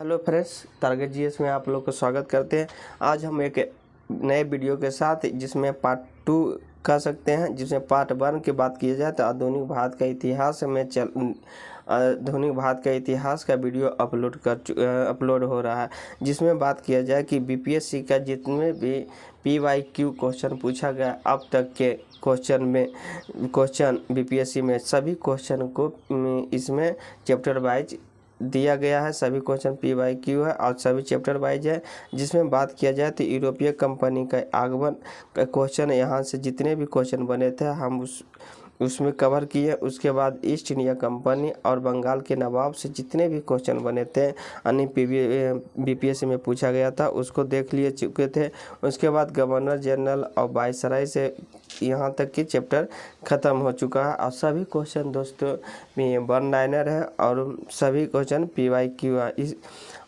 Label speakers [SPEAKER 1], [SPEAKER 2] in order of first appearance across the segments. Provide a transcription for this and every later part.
[SPEAKER 1] Hello friends, target GS में आप लोग को स्वागत करते हैं। आज हम एक नए वीडियो के साथ जिसमें पार्ट 2 कह सकते हैं, जिसमें पार्ट 1 की बात की जाए तो आधुनिक भारत का इतिहास में आधुनिक भारत का इतिहास का वीडियो अपलोड हो रहा है, जिसमें बात किया जाए कि बीपीएससी का जितने भी पीवाईक्यू क्वेश्चन पूछा गया अब तक के क्वेश्चन बीपीएससी में सभी क्वेश्चन को इसमें चैप्टर वाइज दिया गया है। सभी क्वेश्चन पीवाईक्यू है और सभी चैप्टर वाइज है। जिसमें बात किया जाए तो यूरोपीय कंपनी का आगमन का क्वेश्चन, यहाँ से जितने भी क्वेश्चन बने थे हम उसमें कवर किए। उसके बाद ईस्ट इंडिया कंपनी और बंगाल के नवाब से जितने भी क्वेश्चन बने थे अन्य बीपीएससी में पूछा गया था उसको देख लिए चुके थे। उसके बाद गवर्नर जनरल और वायसराय से यहाँ तक की चैप्टर ख़त्म हो चुका है और सभी क्वेश्चन दोस्तों वन लाइनर है और सभी क्वेश्चन पीवाईक्यू है।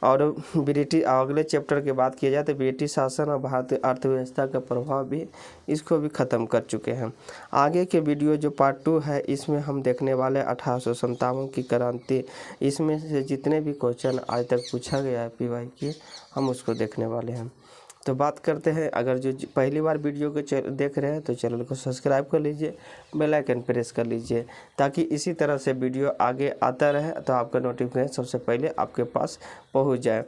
[SPEAKER 1] और ब्रिटिश अगले चैप्टर की बात की जाए तो ब्रिटिश शासन और भारतीय अर्थव्यवस्था का प्रभाव भी इसको भी ख़त्म कर चुके हैं। आगे के वीडियो जो पार्ट 2 है इसमें हम देखने वाले 1857 की क्रांति, इसमें से जितने भी क्वेश्चन आज तक पूछा गया है पीवाईक्यू हम उसको देखने वाले हैं। तो बात करते हैं, अगर जो पहली बार वीडियो को देख रहे हैं तो चैनल को सब्सक्राइब कर लीजिए, बेल आइकन प्रेस कर लीजिए ताकि इसी तरह से वीडियो आगे आता रहे तो आपका नोटिफिकेशन सबसे पहले आपके पास पहुंच जाए।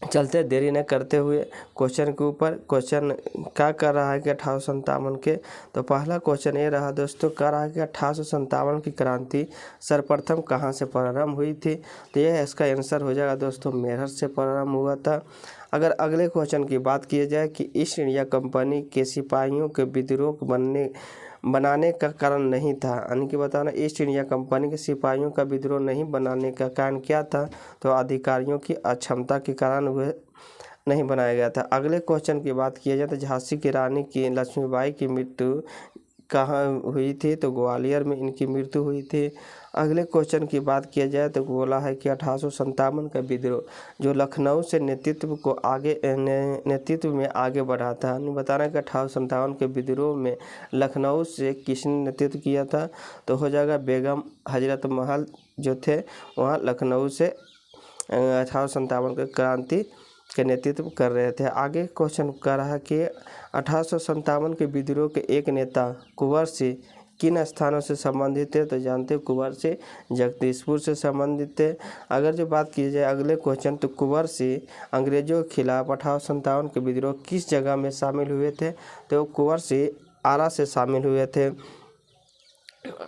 [SPEAKER 1] चलते देरी न करते हुए क्वेश्चन के ऊपर। क्वेश्चन क्या कर रहा है कि 1857 के, तो पहला क्वेश्चन ये रहा दोस्तों, कह रहा है कि 1857 की क्रांति सर्वप्रथम कहाँ से प्रारंभ हुई थी। तो यह इसका आंसर हो जाएगा दोस्तों, मेरठ से प्रारंभ हुआ था। अगर अगले क्वेश्चन की बात की जाए कि ईस्ट इंडिया कंपनी के सिपाहियों के विद्रोह बनाने का कारण नहीं था, यानी कि बताना ईस्ट इंडिया कंपनी के सिपाहियों का विद्रोह नहीं बनाने का कारण क्या था, तो अधिकारियों की अक्षमता के कारण वह नहीं बनाया गया था। अगले क्वेश्चन की बात किया जाए तो झांसी की रानी की लक्ष्मीबाई की मृत्यु कहाँ हुई थी, तो ग्वालियर में इनकी मृत्यु हुई थी। अगले क्वेश्चन की बात किया जाए तो बोला है कि 1857 का विद्रोह जो लखनऊ से नेतृत्व में आगे बढ़ा था। बताना कि 1857 के विद्रोह में लखनऊ से किसने नेतृत्व किया था, तो हो जाएगा बेगम हजरत महल जो थे वहाँ लखनऊ से 1857 के क्रांति के नेतृत्व कर रहे थे। आगे क्वेश्चन कर रहा है कि 1857 के विद्रोह के एक नेता कुंवर सिंह किन स्थानों से संबंधित थे, तो जानते हैं कुंवर सिंह जगदीशपुर से संबंधित थे। अगर जो बात की जाए अगले क्वेश्चन, तो कुंवर सिंह अंग्रेजों के खिलाफ 1857 के विद्रोह किस जगह में शामिल हुए थे, तो कुंवर सिंह आरा से शामिल हुए थे,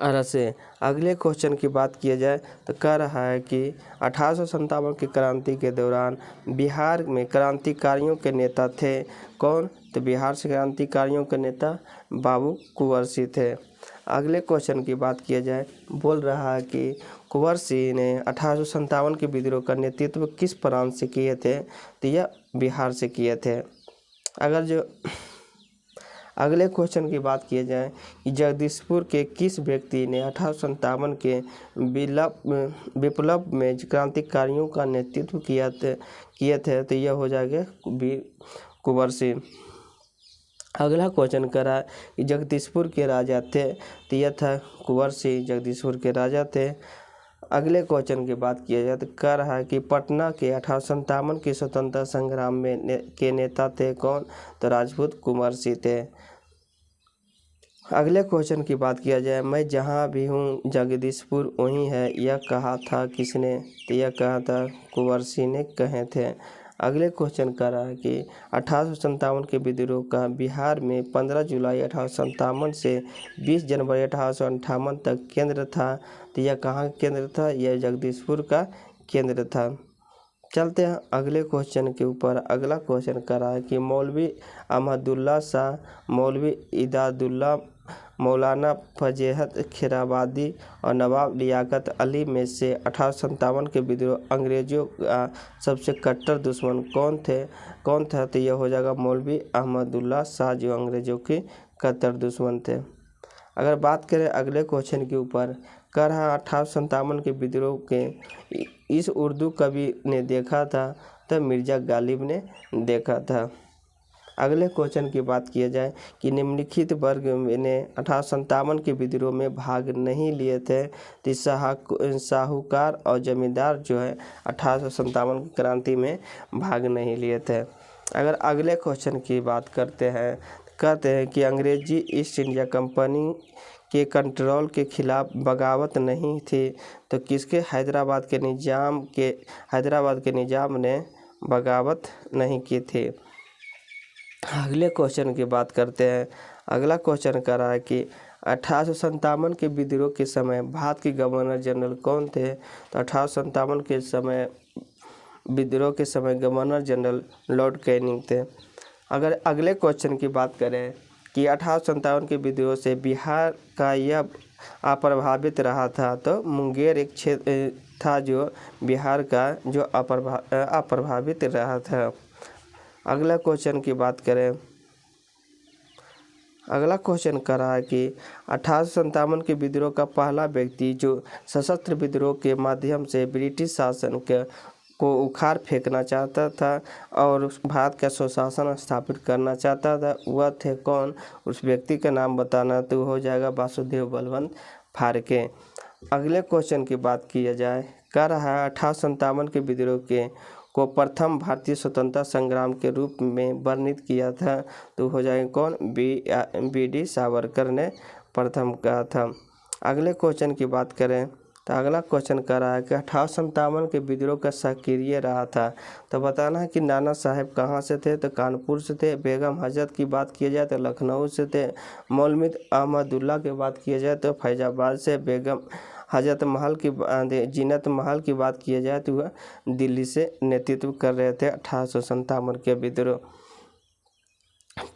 [SPEAKER 1] आरा से। अगले क्वेश्चन की बात किया जाए तो कह रहा है कि 1857 की क्रांति के दौरान बिहार में क्रांतिकारियों के नेता थे कौन, तो बिहार से क्रांतिकारियों के नेता बाबू कुंवर सिंह थे। अगले क्वेश्चन की बात किया जाए, बोल रहा है कि कुंवर सिंह ने 1857 के विद्रोह का नेतृत्व किस प्रांत से किए थे, तो यह बिहार से किए थे। अगर जो अगले क्वेश्चन की बात किया जाए कि जगदीशपुर के किस व्यक्ति ने 1857 के विप्लव में क्रांतिकारियों का नेतृत्व किए थे, तो यह हो जाएगा कुंवर सिंह। अगला क्वेश्चन करा कि जगदीशपुर के राजा थे, तो यह था कुंवर सिंह जगदीशपुर के राजा थे। अगले क्वेश्चन की बात किया जाए तो कह रहा है कि पटना के 1857 के स्वतंत्रता संग्राम में के नेता थे कौन, तो राजपूत कुंवर सिंह थे। अगले क्वेश्चन की बात किया जाए, मैं जहाँ भी हूँ जगदीशपुर वहीं है, यह कहा था किसने, तो यह कहा था कुंवर सिंह ने कहे थे। अगले क्वेश्चन कर रहा है कि 1857 के विद्रोह का बिहार में 15 जुलाई 1857 से 20 जनवरी 1858 तक केंद्र था, तो यह कहाँ केंद्र था, यह जगदीशपुर का केंद्र था। चलते हैं अगले क्वेश्चन के ऊपर। अगला क्वेश्चन कर रहा है कि मौलवी अहमदुल्ला शाह, मौलवी इदादुल्ला, मौलाना फजेहत खैराबादी और नवाब लियाकत अली में से 1857 के विद्रोह अंग्रेजों का सबसे कट्टर दुश्मन कौन था, तो यह हो जाएगा मौलवी अहमदुल्ला शाह जो अंग्रेजों के कट्टर दुश्मन थे। अगर बात करें अगले क्वेश्चन के ऊपर, कह रहा 1857 के विद्रोह के इस उर्दू कवि ने देखा था, तो मिर्ज़ा गालिब ने देखा था। अगले क्वेश्चन की बात किया जाए कि निम्नलिखित वर्ग ने 1857 के विद्रोह में भाग नहीं लिए थे। तो साहूकार और जमींदार जो है 1857 की क्रांति में भाग नहीं लिए थे। अगर अगले क्वेश्चन की बात करते हैं कि अंग्रेजी ईस्ट इंडिया कंपनी के कंट्रोल के खिलाफ बगावत नहीं थी, तो किसके हैदराबाद के निजाम ने बगावत नहीं की थी। अगले क्वेश्चन की बात करते हैं। अगला क्वेश्चन कर रहा है कि 1857 के विद्रोह के समय भारत के गवर्नर जनरल कौन थे। तो 1857 के समय विद्रोह के समय गवर्नर जनरल लॉर्ड कैनिंग थे। अगर अगले क्वेश्चन की बात करें कि 1857 के विद्रोह से बिहार का यह अप्रभावित रहा था, तो मुंगेर एक क्षेत्र था जो बिहार का जो अप्रभावित रहा था। अगला क्वेश्चन की बात करें। अगला क्वेश्चन कर रहा है कि 1857 के विद्रोह का पहला व्यक्ति जो सशस्त्र विद्रोह के माध्यम से ब्रिटिश शासन को उखाड़ फेंकना चाहता था और भारत का स्वशासन स्थापित करना चाहता था, वह थे कौन। उस व्यक्ति का नाम बताना तो हो जाएगा वासुदेव बलवंत फाड़के। अगले क्वेश्चन की बात किया जाए, कह रहा है 1857 के विद्रोह को प्रथम भारतीय स्वतंत्रता संग्राम के रूप में वर्णित किया था, तो हो जाएगा कौन। बी.डी. सावरकर ने प्रथम कहा था। अगले क्वेश्चन की बात करें तो अगला क्वेश्चन कर रहा है कि 1857 के विद्रोह का सक्रिय रहा था, तो बताना है कि नाना साहेब कहाँ से थे। तो कानपुर से थे। बेगम हजरत की बात किया जाए तो लखनऊ से थे। मौलवी अहमदुल्ला की बात किया जाए तो फैजाबाद से। बेगम हजरत महल की जीनत महल की बात किया जाए तो वह दिल्ली से नेतृत्व कर रहे थे 1857 के विद्रोह।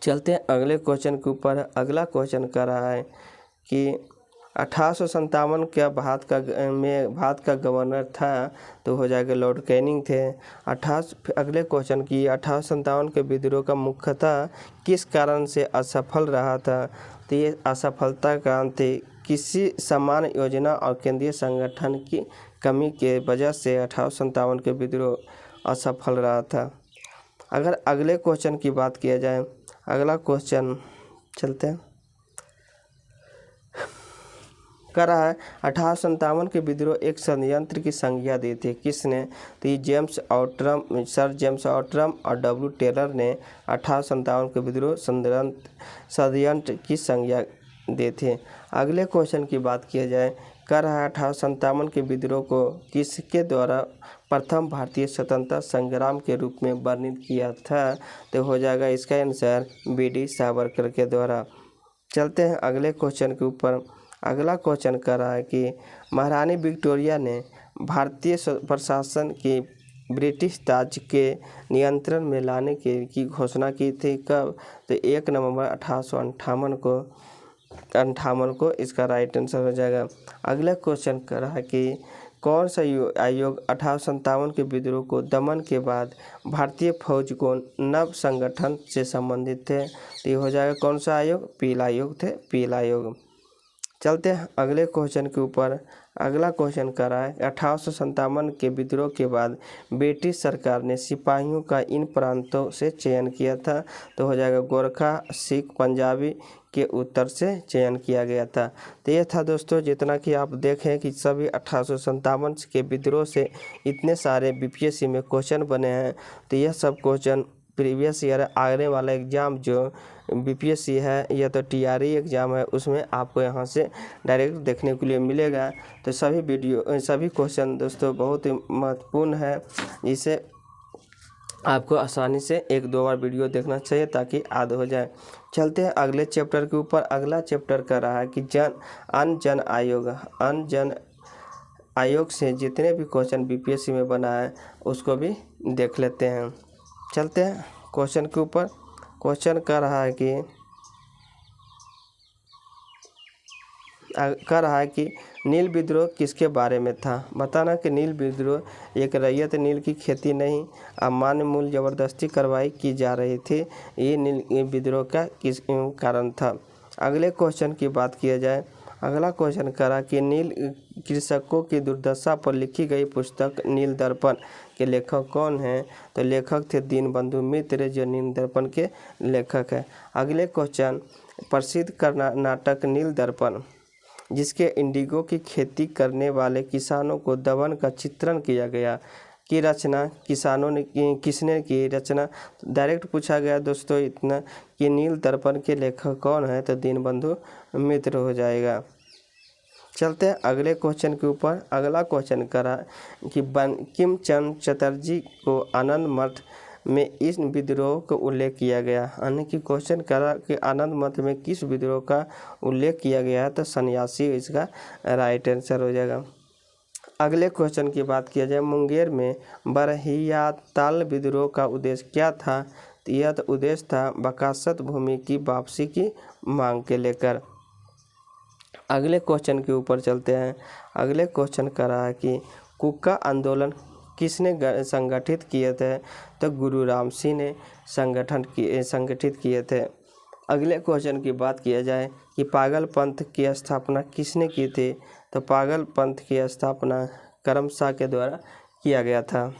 [SPEAKER 1] चलते हैं अगले क्वेश्चन के ऊपर। अगला क्वेश्चन कर रहा है कि 1857 क्या भारत का गवर्नर था, तो हो जाएगा लॉर्ड कैनिंग थे। अगले क्वेश्चन की 1857 के विद्रोह का मुख्यतः किस कारण से असफल रहा था, तो ये असफलता का कारण थे किसी समान योजना और केंद्रीय संगठन की कमी के वजह से 1857 के विद्रोह असफल रहा था। अगर अगले क्वेश्चन की बात किया जाए, अगला क्वेश्चन चलते हैं कर रहा है 1857 के विद्रोह एक षड्यंत्र की संज्ञा दी थी। किसने, तो ये सर जेम्स ऑट्रम और डब्ल्यू टेलर ने 1857 के विद्रोह षड्यंत्र की संज्ञा दी थी। अगले क्वेश्चन की बात किया जाए, कर रहा है 1857 के विद्रोह को किसके द्वारा प्रथम भारतीय स्वतंत्रता संग्राम के रूप में वर्णित किया था, तो हो जाएगा इसका आंसर बी.डी. सावरकर के द्वारा। चलते हैं अगले क्वेश्चन के ऊपर। अगला क्वेश्चन कर रहा है कि महारानी विक्टोरिया ने भारतीय प्रशासन की ब्रिटिश ताज के नियंत्रण में लाने की घोषणा की थी। कब, तो 1 नवंबर 1858 को इसका राइट आंसर हो जाएगा। अगला क्वेश्चन कर रहा है कि कौन सा आयोग 1857 के विद्रोह को दमन के बाद भारतीय फौज को नव संगठन से संबंधित थे, तो ये हो जाएगा कौन सा आयोग, पीला आयोग थे, पीला आयोग। चलते हैं अगले क्वेश्चन के ऊपर। अगला क्वेश्चन कर रहा है 1857 के विद्रोह के बाद ब्रिटिश सरकार ने सिपाहियों का इन प्रांतों से चयन किया था, तो हो जाएगा गोरखा, सिख, पंजाबी के उत्तर से चयन किया गया था। तो ये था दोस्तों, जितना कि आप देखें कि सभी 1857 के विद्रोह से इतने सारे बीपीएससी में क्वेश्चन बने हैं। तो यह सब क्वेश्चन प्रीवियस ईयर आने वाला एग्ज़ाम जो बीपीएससी है या तो टीआरई एग्ज़ाम है, उसमें आपको यहाँ से डायरेक्ट देखने के लिए मिलेगा। तो सभी क्वेश्चन दोस्तों बहुत ही महत्वपूर्ण है, जिसे आपको आसानी से 1-2 बार वीडियो देखना चाहिए ताकि याद हो जाए। चलते हैं अगले चैप्टर के ऊपर। अगला चैप्टर कर रहा है कि अन्य जन आयोग से जितने भी क्वेश्चन बीपीएससी में बना है उसको भी देख लेते हैं। चलते हैं क्वेश्चन के ऊपर। क्वेश्चन कर रहा है कि नील विद्रोह किसके बारे में था। बताना कि नील विद्रोह एक रैयत नील की खेती नहीं, अमान्य मूल्य ज़बरदस्ती कार्रवाई की जा रही थी। ये नील विद्रोह का किस कारण था। अगले क्वेश्चन की बात किया जाए। अगला क्वेश्चन करा कि नील कृषकों की दुर्दशा पर लिखी गई पुस्तक नील दर्पण के लेखक कौन हैं? तो लेखक थे दीनबंधु मित्र, जो नील दर्पण के लेखक है। अगले क्वेश्चन, प्रसिद्ध नाटक नील दर्पण, जिसके इंडिगो की खेती करने वाले किसानों को दमन का चित्रण किया गया, की रचना किसानों ने किसने की रचना? डायरेक्ट पूछा गया दोस्तों इतना कि नील दर्पण के लेखक कौन है? तो दीनबंधु मित्र हो जाएगा। चलते हैं अगले क्वेश्चन के ऊपर। अगला क्वेश्चन करा कि बंकिम चंद्र चटर्जी को आनंद मठ में इस विद्रोह का उल्लेख किया गया। यानी कि क्वेश्चन करा कि आनंद मठ में किस विद्रोह का उल्लेख किया गया है? तो सन्यासी इसका राइट आंसर हो जाएगा। अगले क्वेश्चन की बात किया जाए, मुंगेर में बरहियाताल विद्रोह का उद्देश्य क्या था? तो यह उद्देश्य था बकासत भूमि की वापसी की मांग के लेकर। अगले क्वेश्चन के ऊपर चलते हैं। अगले क्वेश्चन का रहा है कि कुक्का आंदोलन किसने संगठित किए थे? तो गुरु राम सिंह ने संगठित किए थे। अगले क्वेश्चन की बात किया जाए कि पागल पंथ की स्थापना किसने की थी? तो पागल पंथ की स्थापना करमशाह के द्वारा किया गया था।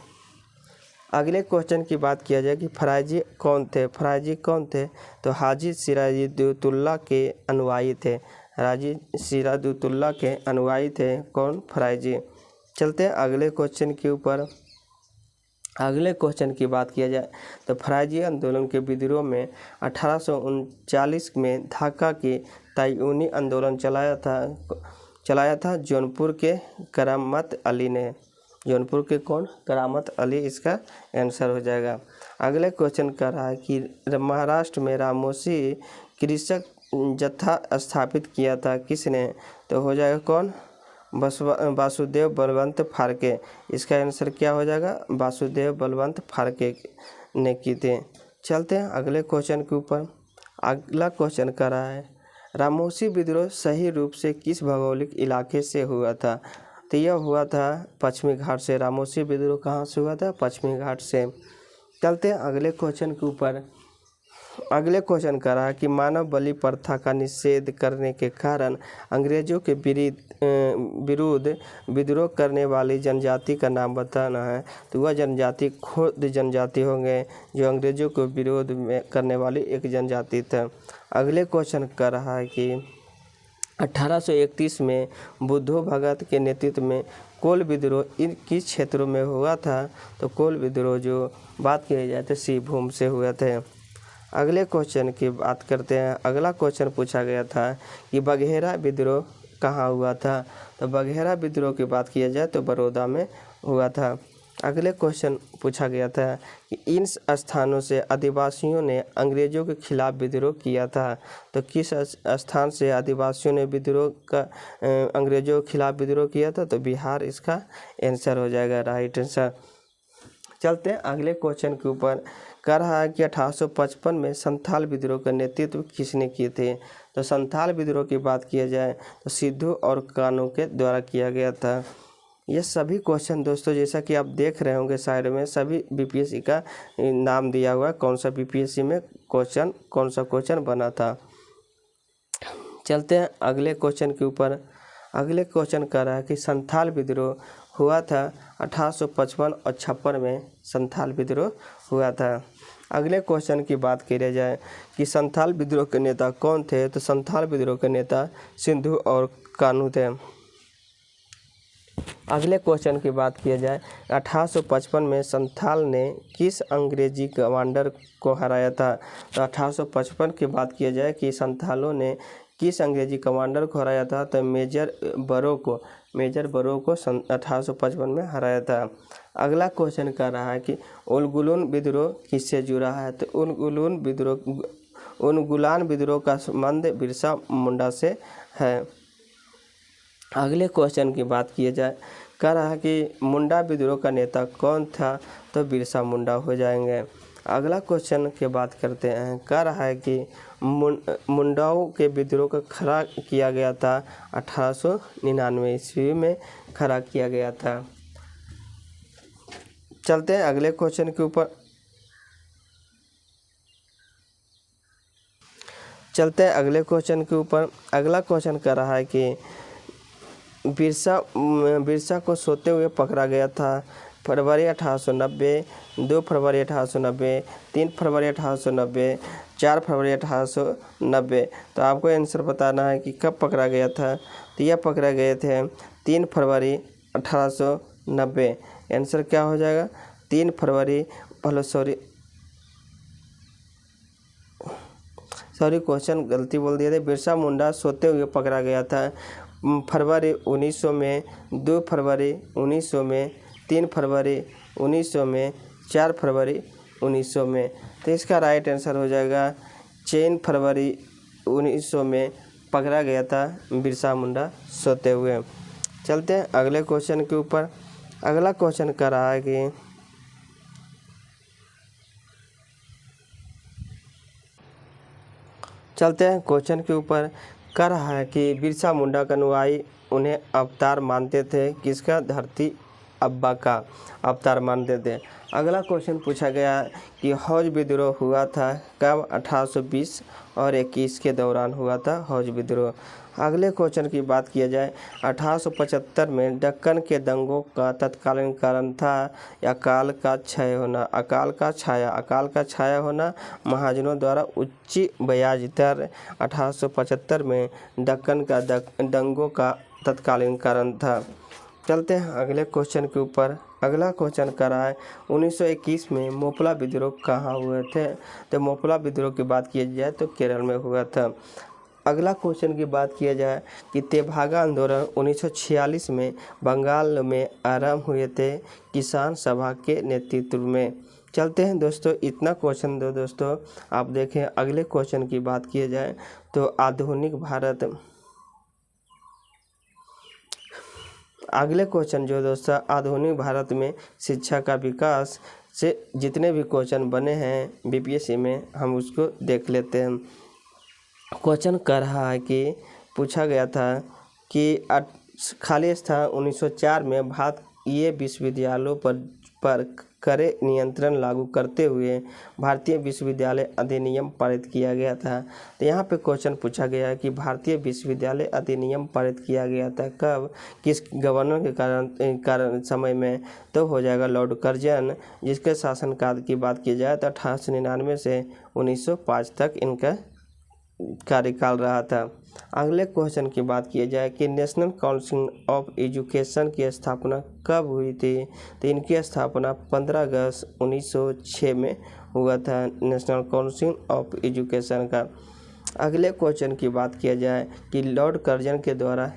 [SPEAKER 1] अगले क्वेश्चन की बात किया जाए कि फराजी कौन थे? फराजी कौन थे? तो हाजी सिराजुद्दौला के अनुयायी थे। हाजी सिराजुद्दौला के अनुयायी थे कौन? फराजी। चलते हैं अगले क्वेश्चन के ऊपर। अगले क्वेश्चन की बात किया जाए तो फराजी आंदोलन के विद्रोह में 1839 में ढाका के तायूनी आंदोलन चलाया था जौनपुर के करामत अली ने। जौनपुर के कौन? करामत अली इसका आंसर हो जाएगा। अगले क्वेश्चन का रहा है कि महाराष्ट्र में रामोसी कृषक जत्था स्थापित किया था किसने? तो हो जाएगा कौन? वासुदेव बलवंत फाल्के। इसका आंसर क्या हो जाएगा? वासुदेव बलवंत फाल्के ने की थे। चलते हैं अगले क्वेश्चन के ऊपर। अगला क्वेश्चन कर रहा है, रामोसी विद्रोह सही रूप से किस भौगोलिक इलाके से हुआ था? तो यह हुआ था पश्चिमी घाट से। रामोसी विद्रोह कहाँ से हुआ था? पश्चिमी घाट से। चलते हैं अगले क्वेश्चन के ऊपर। अगले क्वेश्चन का रहा कि मानव बलि प्रथा का निषेध करने के कारण अंग्रेजों के विरुद्ध विद्रोह करने वाली जनजाति का नाम बताना है। तो वह जनजाति खुद जनजाति होंगे जो अंग्रेजों को विरोध में करने वाली एक जनजाति था। अगले क्वेश्चन का रहा है कि 1831 में बुद्धो भगत के नेतृत्व में कोल विद्रोह इन किस क्षेत्रों में हुआ था? तो कोल विद्रोह जो बात की जाए तो सिंहभूम से हुए थे। अगले क्वेश्चन की बात करते हैं। अगला क्वेश्चन पूछा गया था कि बघेरा विद्रोह कहाँ हुआ था? तो बघेरा विद्रोह की बात किया जाए तो बड़ौदा में हुआ था। अगले क्वेश्चन पूछा गया था कि इन स्थानों से आदिवासियों ने अंग्रेजों के खिलाफ विद्रोह किया था। तो किस स्थान से आदिवासियों ने अंग्रेजों के खिलाफ विद्रोह किया था? तो बिहार इसका आंसर हो जाएगा, राइट आंसर। चलते हैं अगले क्वेश्चन के ऊपर। कह रहा है कि 1855 में संथाल विद्रोह का नेतृत्व किसने किए थे? तो संथाल विद्रोह की बात किया जाए तो सिद्धू और कान्हू के द्वारा किया गया था। ये सभी क्वेश्चन दोस्तों जैसा कि आप देख रहे होंगे साइड में सभी बीपीएससी का नाम दिया हुआ है, कौन सा बीपीएससी में क्वेश्चन कौन सा क्वेश्चन बना था। चलते हैं अगले क्वेश्चन के ऊपर। अगले क्वेश्चन कह रहा है कि संथाल विद्रोह हुआ था 1855 और 56 में संथाल विद्रोह हुआ था। अगले क्वेश्चन की बात की जाए कि संथाल विद्रोह के नेता कौन थे? तो संथाल विद्रोह के नेता सिद्धू और कान्हू थे। अगले क्वेश्चन की बात किया जाए 1855 में संथाल ने किस अंग्रेजी कमांडर को हराया था? तो 1855 की बात किया जाए कि संथालों ने किस अंग्रेजी कमांडर को हराया था? तो मेजर बरो को 1855 में हराया था। अगला क्वेश्चन कर रहा है कि उलगुलान विद्रोह किससे जुड़ा है? तो उलगुलान विद्रोह का संबंध बिरसा मुंडा से है। अगले क्वेश्चन की बात किया जाए कह रहा है कि मुंडा विद्रोह का नेता कौन था? तो बिरसा मुंडा हो जाएंगे। अगला क्वेश्चन की बात करते हैं। कह रहा है कि मुंडाओं के विद्रोह का खड़ा किया गया था 1899 ईस्वी में खड़ा किया गया था। चलते हैं अगले क्वेश्चन के ऊपर। अगला क्वेश्चन कह रहा है कि बिरसा को सोते हुए पकड़ा गया था, फरवरी 1890, 2 फरवरी 1890, 3 फरवरी 1890, 4 फरवरी 1890। तो आपको आंसर बताना है कि कब पकड़ा गया था। तो यह पकड़े गए थे 3 फरवरी 1890। आंसर क्या हो जाएगा? 3 फरवरी, सॉरी क्वेश्चन गलती बोल दिए थे। बिरसा मुंडा सोते हुए पकड़ा गया था फरवरी 1900 में, 2 फरवरी 1900 में, 3 फरवरी 1900 में, 4 फरवरी 1900 में। तो इसका राइट आंसर हो जाएगा 3 फरवरी 1900 में पकड़ा गया था बिरसा मुंडा सोते हुए। चलते हैं अगले क्वेश्चन के ऊपर। अगला क्वेश्चन कर रहा है कि चलते हैं क्वेश्चन के ऊपर। कह रहा है कि बिरसा मुंडा का अनुयायी उन्हें अवतार मानते थे, किसका? धरती अब्बा का अवतार मानते थे। अगला क्वेश्चन पूछा गया कि हौज विद्रोह हुआ था कब? 1820 और 21 के दौरान हुआ था हौज विद्रोह। अगले क्वेश्चन की बात किया जाए, 1875 में दक्कन के दंगों का तत्कालीन कारण था अकाल का क्षय होना। अकाल का छाया होना, महाजनों द्वारा उच्च ब्याज दर 1875 में दक्कन का दंगों का तत्कालीन कारण था। चलते हैं अगले क्वेश्चन के ऊपर। अगला क्वेश्चन कर रहा है 1921 में मोपला विद्रोह कहाँ हुए थे? तो मोपला विद्रोह की बात की जाए तो केरल में हुआ था। अगला क्वेश्चन की बात किया जाए कि तेभागा आंदोलन 1946 में बंगाल में आरंभ हुए थे किसान सभा के नेतृत्व में। चलते हैं दोस्तों, इतना क्वेश्चन दो दोस्तों आप देखें। अगले क्वेश्चन की बात किया जाए तो अगले क्वेश्चन जो दोस्तों आधुनिक भारत में शिक्षा का विकास से जितने भी क्वेश्चन बने हैं बीपीएससी में, हम उसको देख लेते हैं। क्वेश्चन कर रहा है कि पूछा गया था कि खाली स्थान 1904 में भारतीय विश्वविद्यालयों पर कड़े नियंत्रण लागू करते हुए भारतीय विश्वविद्यालय अधिनियम पारित किया गया था। तो यहाँ पे क्वेश्चन पूछा गया है कि भारतीय विश्वविद्यालय अधिनियम पारित किया गया था कब, किस गवर्नर के कारण समय में? तो हो जाएगा लॉर्ड कर्जन, जिसके शासनकाल की बात की जाए तो 1899 से 1905 तक इनका कार्यकाल रहा था। अगले क्वेश्चन की बात की जाए कि नेशनल काउंसिल ऑफ एजुकेशन की स्थापना कब हुई थी? तो इनकी स्थापना 15 अगस्त 1906 में हुआ था नेशनल काउंसिल ऑफ एजुकेशन का। अगले क्वेश्चन की बात किया जाए कि लॉर्ड कर्जन के द्वारा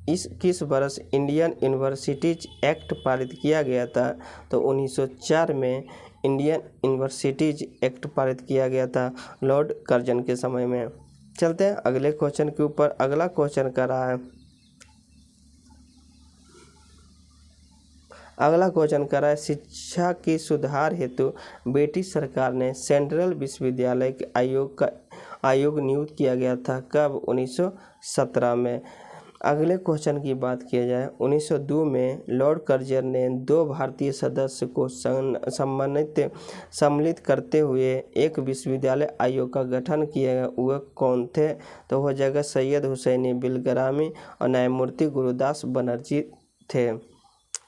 [SPEAKER 1] किस वर्ष इंडियन यूनिवर्सिटीज एक्ट पारित किया गया था? तो 1904 में इंडियन यूनिवर्सिटीज एक्ट पारित किया गया था लॉर्ड कर्जन के समय में। चलते हैं अगले क्वेश्चन के ऊपर। अगला क्वेश्चन कर रहा है शिक्षा की सुधार हेतु ब्रिटिश सरकार ने सेंट्रल विश्वविद्यालय के आयोग नियुक्त किया गया था कब? 1917 में। अगले क्वेश्चन की बात किया जाए 1902 में लॉर्ड कर्जन ने 2 भारतीय सदस्य को सम्मिलित करते हुए एक विश्वविद्यालय आयोग का गठन किया गया। वह कौन थे? तो हो जाएगा सैयद हुसैनी बिलग्रामी और न्यायमूर्ति गुरुदास बनर्जी थे।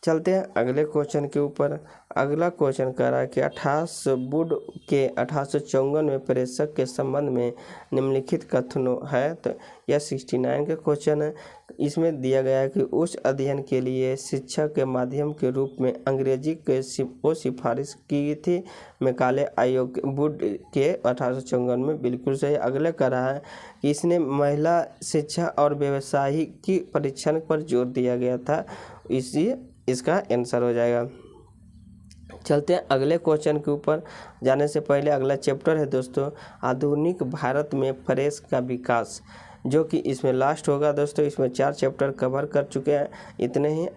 [SPEAKER 1] चलते हैं अगले क्वेश्चन के ऊपर। अगला क्वेश्चन कह रहा है कि 1854 में प्रेषक के संबंध में निम्नलिखित कथनों है। तो यह 69 का क्वेश्चन है। इसमें दिया गया है कि उच्च अध्ययन के लिए शिक्षा के माध्यम के रूप में अंग्रेजी के सिफारिश की थी मैकाले आयोग वुड के 1854 में। बिल्कुल सही। अगले कह रहा है कि इसने महिला शिक्षा और व्यवसायिकी परीक्षण पर जोर दिया गया था, इसलिए इसका आंसर हो जाएगा। चलते हैं अगले क्वेश्चन के ऊपर जाने से पहले अगला चैप्टर है दोस्तों आधुनिक भारत में प्रेस का विकास, जो कि इसमें लास्ट होगा दोस्तों। इसमें 4 चैप्टर कवर कर चुके हैं। इतने ही,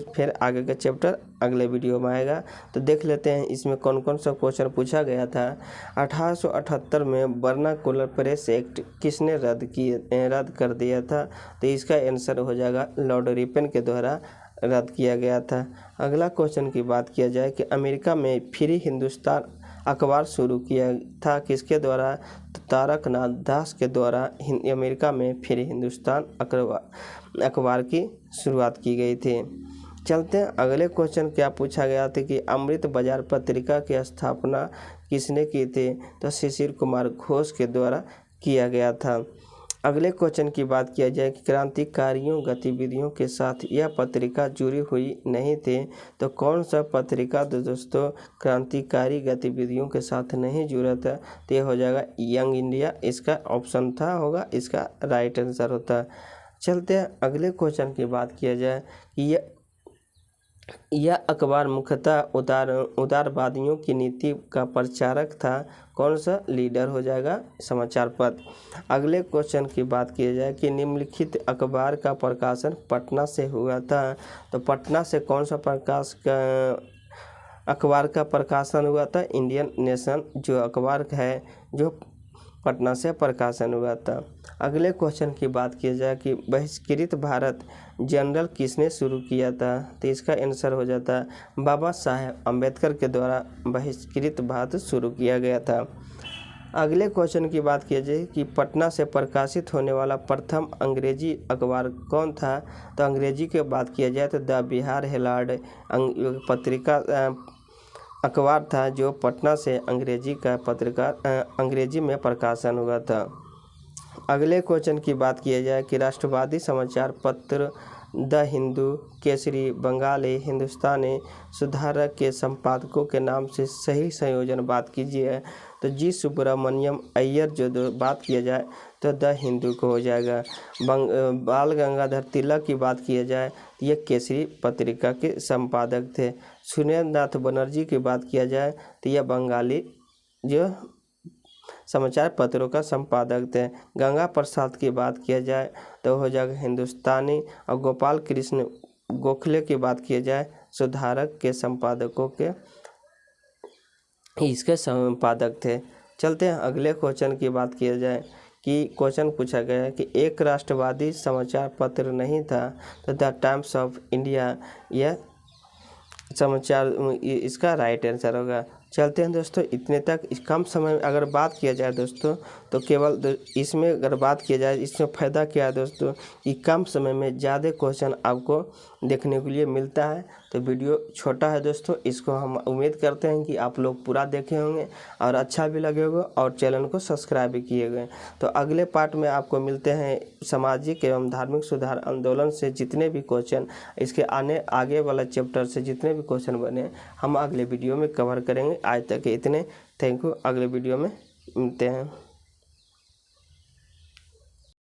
[SPEAKER 1] फिर आगे का चैप्टर अगले वीडियो में आएगा। तो देख लेते हैं इसमें कौन कौन सा क्वेश्चन पूछा गया था। 1878 में वर्नाकुलर प्रेस एक्ट किसने रद्द कर दिया था? तो इसका आंसर हो जाएगा लॉर्ड रिपन के द्वारा रद्द किया गया था। अगला क्वेश्चन की बात किया जाए कि अमेरिका में फ्री हिंदुस्तान अखबार शुरू किया था किसके द्वारा? तो तारकनाथ दास के द्वारा अमेरिका में फ्री हिंदुस्तान अखबार की शुरुआत की गई थी। चलते हैं अगले क्वेश्चन। क्या पूछा गया था कि अमृत बाजार पत्रिका की स्थापना किसने की थी? तो शिशिर कुमार घोष के द्वारा किया गया था। अगले क्वेश्चन की बात किया जाए कि क्रांतिकारियों गतिविधियों के साथ यह पत्रिका जुड़ी हुई नहीं थी, तो कौन सा पत्रिका दोस्तों क्रांतिकारी गतिविधियों के साथ नहीं जुड़ा था? तो यह हो जाएगा यंग इंडिया। इसका ऑप्शन था होगा इसका राइट आंसर होता। चलते हैं अगले क्वेश्चन की बात किया जाए कि यह अखबार मुख्यतः उदारवादियों की नीति का प्रचारक था। कौन सा? लीडर हो जाएगा समाचार पत्र। अगले क्वेश्चन की बात की जाए कि निम्नलिखित अखबार का प्रकाशन पटना से हुआ था, तो पटना से कौन सा अखबार का प्रकाशन हुआ था? इंडियन नेशन जो अखबार है जो पटना से प्रकाशन हुआ था। अगले क्वेश्चन की बात की जाए कि बहिष्कृत भारत जनरल किसने शुरू किया था? तो इसका आंसर हो जाता है बाबा साहेब अम्बेडकर के द्वारा बहिष्कृत भारत शुरू किया गया था। अगले क्वेश्चन की बात की जाए कि पटना से प्रकाशित होने वाला प्रथम अंग्रेजी अखबार कौन था? तो अंग्रेजी की बात किया जाए तो द बिहार हेराल्ड पत्रिका अखबार था जो पटना से अंग्रेजी में प्रकाशन हुआ था। अगले क्वेश्चन की बात किया जाए कि राष्ट्रवादी समाचार पत्र द हिंदू, केसरी, बंगाली, हिंदुस्तानी, सुधारक के संपादकों के नाम से सही संयोजन बात कीजिए। तो जी सुब्रमण्यम अय्यर जो बात किया जाए तो द हिंदू को हो जाएगा। बाल गंगाधर तिलक की बात किया जाए तो ये केसरी पत्रिका के संपादक थे। सुरेंद्र नाथ बनर्जी की बात किया जाए तो यह बंगाली जो समाचार पत्रों का संपादक थे। गंगा प्रसाद की बात किया जाए तो हो जाएगा हिंदुस्तानी, और गोपाल कृष्ण गोखले की बात किया जाए सुधारक के संपादकों के इसके संपादक थे। चलते हैं अगले क्वेश्चन की बात किया जाए कि क्वेश्चन पूछा गया है कि एक राष्ट्रवादी समाचार पत्र नहीं था, तो द टाइम्स ऑफ इंडिया यह समाचार इसका राइट आंसर होगा। चलते हैं दोस्तों इतने तक। इस कम समय में अगर बात किया जाए दोस्तों तो केवल इसमें अगर बात किया जाए इसमें फ़ायदा क्या है दोस्तों कि कम समय में ज़्यादा क्वेश्चन आपको देखने के लिए मिलता है। तो वीडियो छोटा है दोस्तों, इसको हम उम्मीद करते हैं कि आप लोग पूरा देखे होंगे और अच्छा भी लगे होगा और चैनल को सब्सक्राइब भी किए गए। तो अगले पार्ट में आपको मिलते हैं सामाजिक एवं धार्मिक सुधार आंदोलन से जितने भी क्वेश्चन इसके आगे वाला चैप्टर से जितने भी क्वेश्चन बने हम अगले वीडियो में कवर करेंगे। आज तक इतने। Thank you. अगले वीडियो में मिलते हैं।